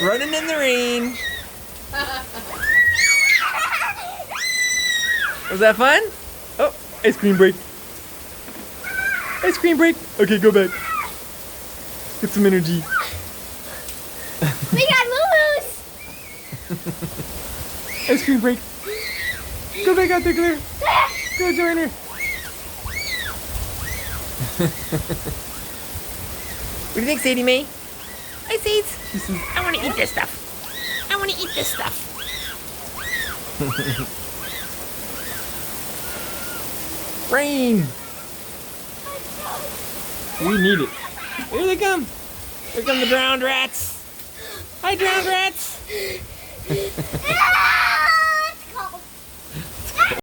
Running in the rain. Was that fun? Oh, ice cream break. Ice cream break. Okay, go back. Get some energy. We got moo-moos. Ice cream break. Go back out there, Claire. Go join her. What do you think, Sadie Mae? Hi, Sades. She says, I want to eat this stuff. I want to eat this stuff. Rain. We need it. Here they come. Here come the drowned rats. Hi, drowned rats.